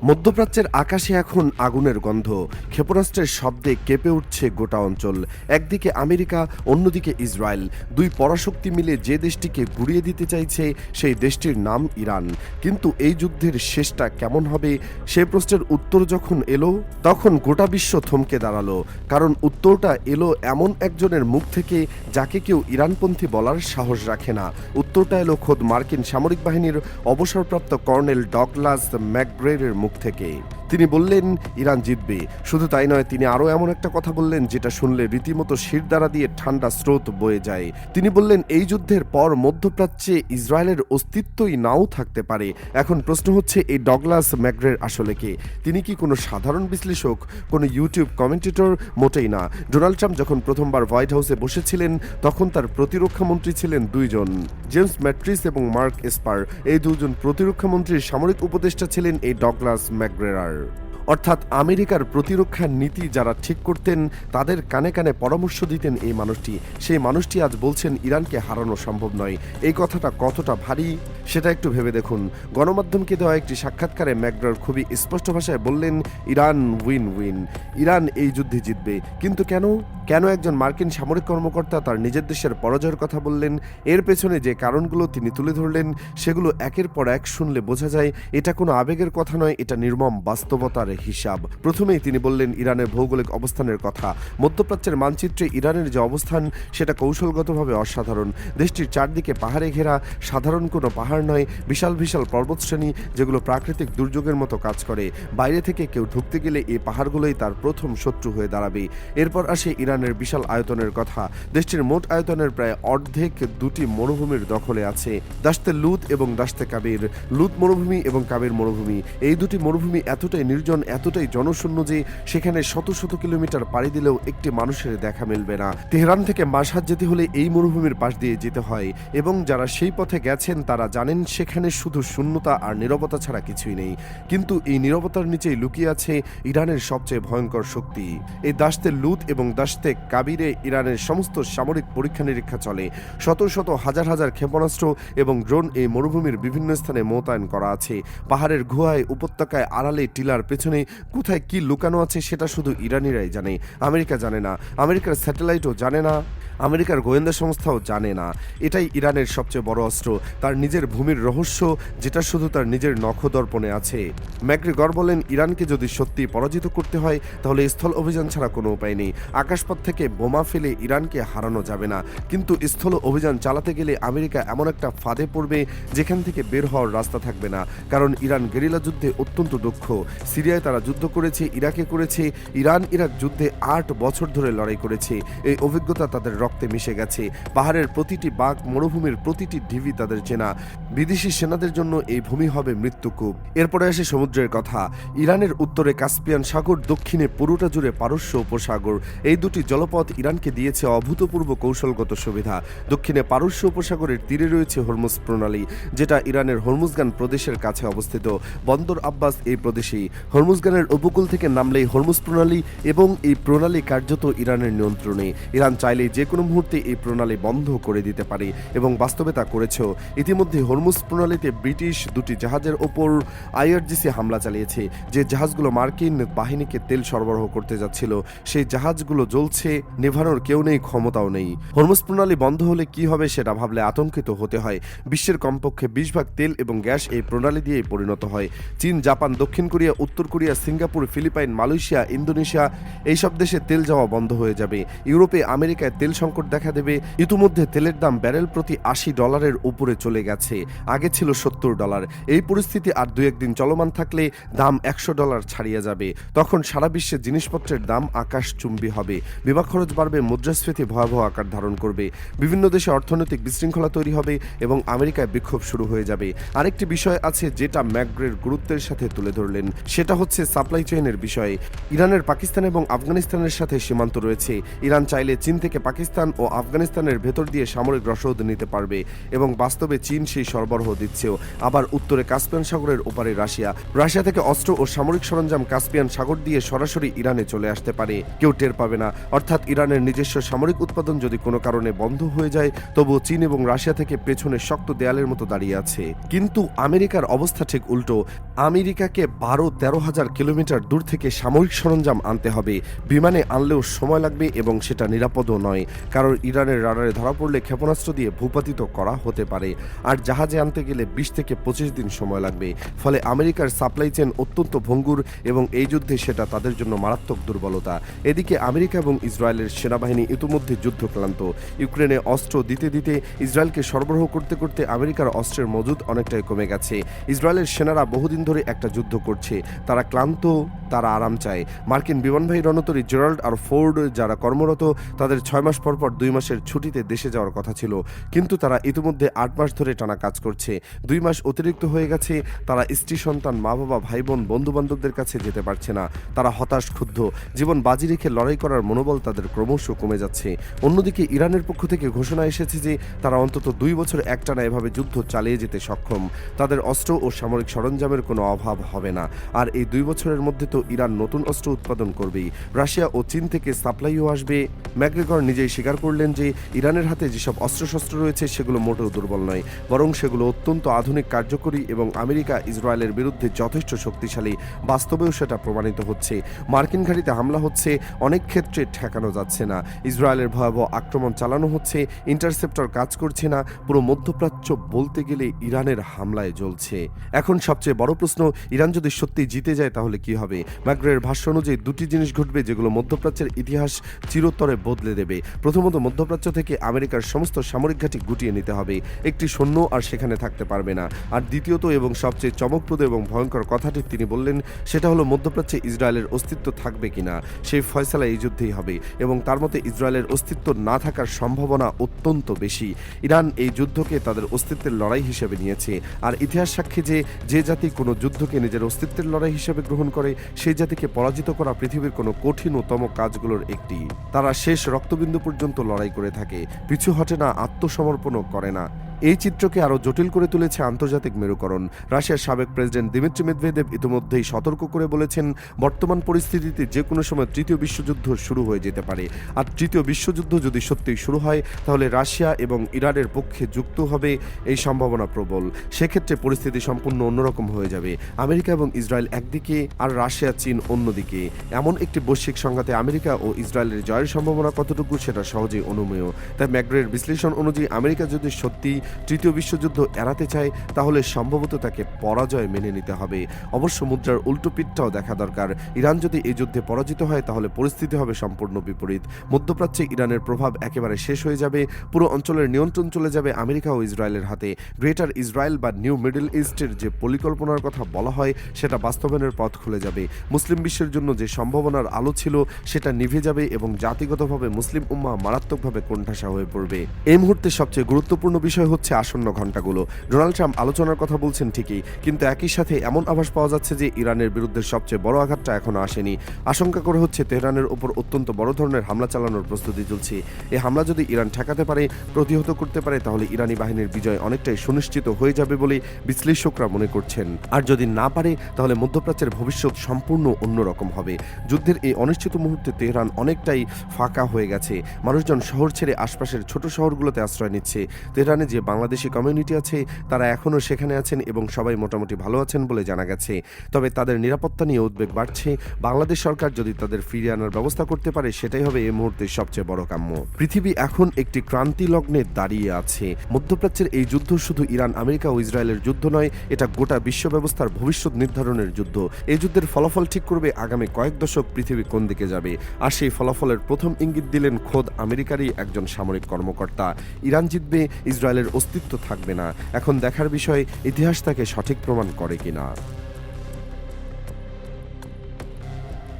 মধ্যপ্রাচ্যের আকাশে এখন আগুনের গন্ধ, ক্ষেপণাস্ত্রের শব্দে কেঁপে উঠছে গোটা অঞ্চল। একদিকে আমেরিকা, অন্যদিকে ইসরায়েল, দুই পরাশক্তি মিলে যে দেশটিকে গুঁড়িয়ে দিতে চাইছে সেই দেশটির নাম ইরান। কিন্তু এই যুদ্ধের শেষটা কেমন হবে সে প্রশ্নের উত্তর যখন এলো, তখন গোটা বিশ্ব থমকে দাঁড়ালো। কারণ উত্তরটা এলো এমন একজনের মুখ থেকে যাকে কেউ ইরানপন্থী বলার সাহস রাখে না। উত্তরটা এলো খোদ মার্কিন সামরিক বাহিনীর অবসরপ্রাপ্ত কর্নেল ডগলাস ম্যাকগ্রের মুখ থেকে। তিনি বললেন ইরান জিতবে। শুধু তাই নয়, তিনি আরও এমন একটা কথা বললেন যেটা শুনলে রীতিমতো শিরদাঁড়া দিয়ে ঠান্ডা স্রোত বয়ে যায়। তিনি বললেন এই যুদ্ধের পর মধ্যপ্রাচ্যে ইসরায়েলের অস্তিত্বই নাও থাকতে পারে। এখন প্রশ্ন হচ্ছে, এই ডগলাস ম্যাকগ্রের আসলে কে? তিনি কি কোনো সাধারণ বিশ্লেষক, কোনো ইউটিউব কমেন্টেটর? মোটেই না। ডোনাল্ড ট্রাম্প যখন প্রথমবার হোয়াইট হাউসে বসেছিলেন তখন তার প্রতিরক্ষা মন্ত্রী ছিলেন দুইজন, জেমস ম্যাট্রিস এবং মার্ক এসপার। এই দুজন প্রতিরক্ষা মন্ত্রীর সামরিক উপদেষ্টা ছিলেন এই ডগলাস ম্যাকগ্রেরার। অর্থাৎ আমেরিকার প্রতিরক্ষা নীতি যারা ঠিক করতেন তাদের কানে কানে পরামর্শ দিতেন এই মানুষটি। সেই মানুষটি আজ বলছেন ইরানকে হারানো সম্ভব নয়। এই কথাটা কতটা ভারী সেটা একটু ভেবে দেখুন। গণমাধ্যমকে দেওয়া একটি সাক্ষাৎকারে ম্যাকগ্রের খুবই স্পষ্ট ভাষায় বললেন ইরান উইন উইন, ইরান এই যুদ্ধে জিতবে। কিন্তু কেন কেন একজন মার্কিন সামরিক কর্মকর্তা তার নিজের দেশের পরাজয়ের কথা বললেন? এর পেছনে যে কারণগুলো তিনি তুলে ধরলেন সেগুলো একের পর এক শুনলে বোঝা যায় এটা কোনো আবেগের কথা নয়, এটা নির্মম বাস্তবতার হিসাব। প্রথমেই তিনি বললেন ইরানের ভৌগোলিক অবস্থানের কথা। মধ্যপ্রাচ্যের মানচিত্রে ইরানের যে অবস্থান সেটা কৌশলগতভাবে অসাধারণ। দেশটির চারদিকে পাহাড়ে ঘেরা, সাধারণ কোনো পাহাড় নয়, বিশাল বিশাল পর্বতশ্রেণী যেগুলো প্রাকৃতিক দুর্যোগের মতো কাজ করে। বাইরে থেকে কেউ ঢুকতে গেলে এই পাহাড়গুলোই তার প্রথম শত্রু হয়ে দাঁড়াবে। এরপর আসে ইরানের বিশাল আয়তনের কথা। দেশটির মোট আয়তনের প্রায় অর্ধেক দুটি মরুভূমির দখলে আছে, দাশতে লুত এবং দাশতে কাবির। লুত মরুভূমি এবং কাবির মরুভূমি, এই দুটি মরুভূমি এতটাই নির্জন, এতটাই জনশূন্য যে সেখানে শত শত কিলোমিটার পাড়ি দিলেও একটি মানুষের দেখা মিলবে না। তেহরান থেকে মাশহাদ যেতে হলে এই মরুভূমির পাশ দিয়ে যেতে হয়, এবং যারা সেই পথে গেছেন তারা জানেন সেখানে শুধু শূন্যতা আর নীরবতা ছাড়া কিছুই নেই। কিন্তু এই নীরবতার নিচেই লুকিয়ে আছে ইরানের সবচেয়ে ভয়ঙ্কর শক্তি। এই দাশতে লুত এবং দাশতে কাবিরে ইরানের সমস্ত সামরিক পরীক্ষা নিরীক্ষা চলে। শত শত হাজার হাজার ক্ষেপণাস্ত্র এবং ড্রোন এই মরুভূমির বিভিন্ন স্থানে মোতায়েন করা আছে। পাহাড়ের গুহায়, উপত্যকায়, আড়ালে, টিলার পেছনে কোথায় কি লুকানো আছে সেটা শুধু ইরানিরাই জানে। আমেরিকা জানে না, আমেরিকার স্যাটেলাইটও জানে না, আমেরিকার গোয়েন্দা সংস্থাও জানে না। এটাই ইরানের সবচেয়ে বড় অস্ত্র, তার নিজের ভূমির রহস্য, যেটা শুধু তার নিজের নখদর্পণে আছে। ম্যাকগ্রেগর বলেন ইরানকে যদি সত্যি পরাজিত করতে হয় তাহলে স্থল অভিযান ছাড়া কোনো উপায় নেই। আকাশপথ থেকে বোমা ফেলে ইরানকে হারানো যাবে না, কিন্তু স্থল অভিযান চালাতে গেলে আমেরিকা এমন একটা ফাঁদে পড়বে যেখান থেকে বের হওয়ার রাস্তা থাকবে না। কারণ ইরান গেরিলা যুদ্ধে অত্যন্ত দক্ষ। সিরিয়ায় তারা যুদ্ধ করেছে, ইরাকে করেছে, ইরান ইরাক যুদ্ধে 8 বছর ধরে লড়াই করেছে। এই অভিজ্ঞতা তাদের রক্তে মিশে গেছে। পাহাড়ের প্রতিটি বাঁক, মরুভূমির প্রতিটি ঢিবি তাদের চেনা। বিদেশি সেনাদের জন্য এই ভূমি হবে মৃত্যুকূপ। এরপরে আসে সমুদ্রের কথা। ইরানের উত্তরে কাস্পিয়ান সাগর, দক্ষিণে পুরোটা জুড়ে পারস্য উপসাগর। এই দুটি জলপথ ইরানকে দিয়েছে অভূতপূর্ব কৌশলগত সুবিধা। দক্ষিণে পারস্য উপসাগরের তীরে রয়েছে হরমুজ প্রণালী, যেটা ইরানের হরমুজগান প্রদেশের কাছে অবস্থিত। বন্দর আব্বাস এই প্রদেশেই। হরমুজগানের উপকূল থেকে নামলেই হরমুজ প্রণালী, এবং এই প্রণালী কার্যত ইরানের নিয়ন্ত্রণে। ইরান চাইলেই যে কোনো মুহূর্তে এই প্রণালী বন্ধ করে দিতে পারে, এবং বাস্তবে তা করেছেও। ইতিমধ্যে হরমুজ প্রণালীতে ব্রিটিশ দুটি জাহাজের ওপর আইআরজিসি হামলা চালিয়েছে। যে জাহাজগুলো মার্কিন বাহিনীকে তেল সরবরাহ করতে যাচ্ছিল সেই জাহাজগুলো জ্বলছে, নেভানোর কেউ নেই, ক্ষমতাও নেই। হরমুজ প্রণালী বন্ধ হলে কি হবে সেটা ভাবলে আতঙ্কিত হতে হয়। বিশ্বের কমপক্ষে 20 ভাগ তেল এবং গ্যাস এই প্রণালী দিয়েই পরিণত হয়। চীন, জাপান, দক্ষিণ কোরিয়া, উত্তর Korea, Singapore, Philippines, Malaysia, Indonesia, এইসব দেশে তেল যাওয়া বন্ধ হয়ে যাবে। ইউরোপে, আমেরিকায় তেল সংকট দেখা দেবে। ইতিমধ্যে তেলের দাম ব্যারেল প্রতি $80 উপরে চলে গেছে, আগে ছিল $70। এই পরিস্থিতি আর 2-1 দিন চলমান থাকলে দাম $100 ছাড়িয়ে যাবে। তখন সারা বিশ্বে জিনিসপত্রের দাম আকাশচুম্বী হবে, বিমা খরচ বাড়বে, মুদ্রাস্ফীতি ভয়াবহ আকার ধারণ করবে, বিভিন্ন দেশে অর্থনৈতিক বিশৃঙ্খলা তৈরি হবে এবং আমেরিকায় বিক্ষোভ শুরু হয়ে যাবে। আরেকটি বিষয় আছে যেটা ম্যাকগ্রের গুরুত্বের সাথে তুলে ধরলেন, সেটা হচ্ছে সাপ্লাই চেইনের বিষয়ে। ইরানের পাকিস্তান এবং আফগানিস্তানের সাথে সীমান্ত রয়েছে। ইরান চাইলে চীন থেকে পাকিস্তান ও আফগানিস্তানের ভেতর দিয়ে সামরিক রসদ নিতে পারবে, এবং বাস্তবে চীন সেই সরবরাহ দিচ্ছেও। আবার উত্তরে কাস্পিয়ান সাগরের ওপারে রাশিয়া থেকে অস্ত্র ও সামরিক সরঞ্জাম কাস্পিয়ান সাগর দিয়ে সরাসরি ইরানে চলে আসতে পারে, কেউ টের পাবে না। অর্থাৎ ইরানের নিজস্ব সামরিক উৎপাদন যদি কোনো কারণে বন্ধ হয়ে যায়, তবুও চীন এবং রাশিয়া থেকে পেছনে শক্ত দেয়ালের মতো দাঁড়িয়ে আছে। কিন্তু আমেরিকার অবস্থা ঠিক উল্টো। আমেরিকাকে 12-13 হাজার কিলোমিটার দূর থেকে সামরিক সরঞ্জাম আনতে হবে। বিমানে আনলেও সময় লাগবে এবং সেটা নিরাপদও নয়, কারণ ইরানের রাডারে ধরা পড়লে ক্ষেপণাস্ত্র দিয়ে ভূপাতিত করা হতে পারে। আর জাহাজে আনতে গেলে 20 থেকে 25 দিন সময় লাগবে। ফলে আমেরিকার সাপ্লাই চেন অত্যন্ত ভঙ্গুর এবং এই যুদ্ধে সেটা তাদের জন্য মারাত্মক দুর্বলতা। এদিকে আমেরিকা এবং ইসরায়েলের সেনাবাহিনী ইতিমধ্যে যুদ্ধক্লান্ত। ইউক্রেনে অস্ত্র দিতে দিতে ইসরায়েলকে সরবরাহ করতে করতে আমেরিকার অস্ত্রের মজুদ অনেকটাই কমে গেছে। ইসরায়েলের সেনারা বহুদিন ধরে একটা যুদ্ধ করছে, তারা ক্লান্ত, তারা আরাম চায়। মার্কিন বিমানবাহী রণতরী জেরাল্ড আর ফোর্ড যারা কর্মরত, তাদের 6 মাস পর 2 মাসের ছুটিতে দেশে যাওয়ার কথা ছিল, কিন্তু তারা ইতিমধ্যে 8 মাস ধরে টানা কাজ করছে। 2 মাস অতিরিক্ত হয়ে গেছে, তারা স্ত্রী সন্তান, মা বাবা, ভাই বোন, বন্ধু বান্ধবদের কাছে যেতে পারছে না। তারা হতাশ, ক্ষুব্ধ, জীবন বাজি রেখে লড়াই করার মনোবল তাদের ক্রমশ কমে যাচ্ছে। অন্যদিকে ইরানের পক্ষ থেকে ঘোষণা এসেছে যে তারা অন্তত 2 বছর একটানা এভাবে যুদ্ধ চালিয়ে যেতে সক্ষম। তাদের অস্ত্র ও সামরিক সরঞ্জামের কোনো অভাব হবে না। আর এই 2 বছরের মধ্যে তো ইরান নতুন অস্ত্র উৎপাদন করবেই, রাশিয়া ও চীন থেকে সাপ্লাইও আসবে। ম্যাকগ্রেগর নিজেই স্বীকার করলেন যে ইরানের হাতে যেসব অস্ত্রশস্ত্র রয়েছে সেগুলো মোটেও দুর্বল নয়, বরং সেগুলো অত্যন্ত আধুনিক, কার্যকরী এবং আমেরিকা ইসরায়েলের বিরুদ্ধে যথেষ্ট শক্তিশালী। বাস্তবেও সেটা প্রমাণিত হচ্ছে। মার্কিন ঘাঁটিতে হামলা হচ্ছে, অনেক ক্ষেত্রে ঠেকানো যাচ্ছে না। ইসরায়েলের ভয়াবহ আক্রমণ চালানো হচ্ছে, ইন্টারসেপ্টর কাজ করছে না। পুরো মধ্যপ্রাচ্য বলতে গেলে ইরানের হামলায় জ্বলছে। এখন সবচেয়ে বড় প্রশ্ন, ইরান যদি সত্যি জিতে যায় তাহলে কি হবে? ম্যাকগ্রের ভাষ্য অনুযায়ী 2টি জিনিস ঘটবে যেগুলো মধ্যপ্রাচ্যের ইতিহাস চিরতরে বদলে দেবে। প্রথমত, মধ্যপ্রাচ্য থেকে আমেরিকার সমস্ত সামরিক ঘাঁটি গুটিয়ে নিতে হবে, একটি সৈন্য আর সেখানে থাকতে পারবে না। আর দ্বিতীয়ত এবং সবচেয়ে চমকপ্রদ এবং ভয়ঙ্কর কথাটি তিনি বললেন, সেটা হলো মধ্যপ্রাচ্যে ইসরায়েলের অস্তিত্ব থাকবে কিনা সেই ফয়সালা এই যুদ্ধেই হবে, এবং তার মতে ইসরায়েলের অস্তিত্ব না থাকার সম্ভাবনা অত্যন্ত বেশি। ইরান এই যুদ্ধকে তাদের অস্তিত্বের লড়াই হিসেবে নিয়েছে, আর ইতিহাস সাক্ষী যে যে জাতি কোনো যুদ্ধকে নিজের অস্তিত্বের লড়াই হিসেবে গ্রহণ করে, সেই জাতিকে পরাজিত করা পৃথিবীর কোনো কঠিনতম কাজগুলোর একটি। তারা শেষ রক্তবিন্দু পর্যন্ত লড়াই করে থাকে, পিছু হটে না, আত্মসমর্পণও করে না। এই চিত্রকে আরও জটিল করে তুলেছে আন্তর্জাতিক মেরুকরণ। রাশিয়ার সাবেক প্রেসিডেন্ট দিমিত্রি মেদভেদেভ ইতিমধ্যেই সতর্ক করে বলেছেন, বর্তমান পরিস্থিতিতে যে কোনো সময় তৃতীয় বিশ্বযুদ্ধ শুরু হয়ে যেতে পারে। আর তৃতীয় বিশ্বযুদ্ধ যদি সত্যিই শুরু হয়, তাহলে রাশিয়া এবং ইরানের পক্ষে যুক্ত হবে এই সম্ভাবনা প্রবল। সেক্ষেত্রে পরিস্থিতি সম্পূর্ণ অন্যরকম হয়ে যাবে। আমেরিকা এবং ইসরায়েল একদিকে আর রাশিয়া, চীন অন্যদিকে। এমন একটি বৈশ্বিক সংঘাতে আমেরিকা ও ইসরায়েলের জয়ের সম্ভাবনা কতটুকু সেটা সহজেই অনুমেয়। তাই ম্যাকগ্রের বিশ্লেষণ অনুযায়ী আমেরিকা যদি সত্যি তৃতীয় বিশ্বযুদ্ধ এড়াতে চায়, তাহলে সম্ভবত তাকে পরাজয় মেনে নিতে হবে। অবশ্য মুদ্রার উল্টো পিঠটাও দেখা দরকার। ইরান যদি এই যুদ্ধে পরাজিত হয়, তাহলে পরিস্থিতি হবে সম্পূর্ণ বিপরীত। মধ্যপ্রাচ্যে ইরানের প্রভাব একেবারে শেষ হয়ে যাবে, পুরো অঞ্চলের নিয়ন্ত্রণ চলে যাবে আমেরিকা ও ইসরায়েলের হাতে। গ্রেটার ইসরায়েল বা নিউ মিডল ইস্টের যে পরিকল্পনার কথা বলা হয়, সেটা বাস্তবায়নের পথ খুলে যাবে। মুসলিম বিশ্বের জন্য যে সম্ভাবনার আলো ছিল, সেটা নিভে যাবে এবং জাতিগতভাবে মুসলিম উম্মাহ মারাত্মকভাবে কোণঠাসা হয়ে পড়বে। এই মুহূর্তে সবচেয়ে গুরুত্বপূর্ণ বিষয় হচ্ছে আসন্ন ঘণ্টাগুলো। ডোনাল্ড ট্রাম্প আলোচনার কথা বলছেন ঠিকই, কিন্তু একই সাথে এমন আভাস পাওয়া যাচ্ছে যে ইরানের বিরুদ্ধে সবচেয়ে বড় আঘাতটা এখনো আসেনি। আশঙ্কা করে হচ্ছে তেহরানের উপর অত্যন্ত বড় ধরনের হামলা চালানোর প্রস্তুতি চলছে। এই হামলা যদি ইরান ঠেকাতে পারে, প্রতিহত করতে পারে, তাহলে ইরানি বাহিনীর বিজয় অনেকটাই সুনিশ্চিত হয়ে যাবে বলে বিশ্লেষকরা মনে করছেন। আর যদি না পারে, তাহলে মধ্যপ্রাচ্যের ভবিষ্যৎ সম্পূর্ণ অন্যরকম হবে। যুদ্ধের এই অনিশ্চিত মুহূর্তে তেহরান অনেকটাই ফাঁকা হয়ে গেছে। মানুষজন শহর ছেড়ে আশপাশের ছোট শহরগুলোতে আশ্রয় নিচ্ছে। তেহরানে যে বাংলাদেশি কমিউনিটি আছে, তারা এখনও সেখানে আছেন এবং সবাই মোটামুটি ভালো আছেন বলে জানা গেছে। তবে তাদের নিরাপত্তা নিয়ে উদ্বেগ বাড়ছে। বাংলাদেশ সরকার যদি তাদের ফিরিয়ে আনার ব্যবস্থা করতে পারে, সেটাই হবে এই মুহূর্তে সবচেয়ে বড় কাম্য। পৃথিবী এখন একটি ক্রান্তি লগ্নে দাঁড়িয়ে আছে। মধ্যপ্রাচ্যের এই যুদ্ধ শুধু ইরান, আমেরিকা ও ইসরায়েলের যুদ্ধ নয়, এটা গোটা বিশ্ব ব্যবস্থার ভবিষ্যৎ নির্ধারণের যুদ্ধ। এই যুদ্ধের ফলাফল ঠিক করবে আগামী কয়েক দশক পৃথিবী কোন দিকে যাবে। আর সেই ফলাফলের প্রথম ইঙ্গিত দিলেন খোদ আমেরিকারই একজন সামরিক কর্মকর্তা। ইরান জিতবে, ইসরায়েলের অস্তিত্ব থাকবে না। এখন দেখার বিষয় ইতিহাস তাকে সঠিক প্রমাণ করে কিনা।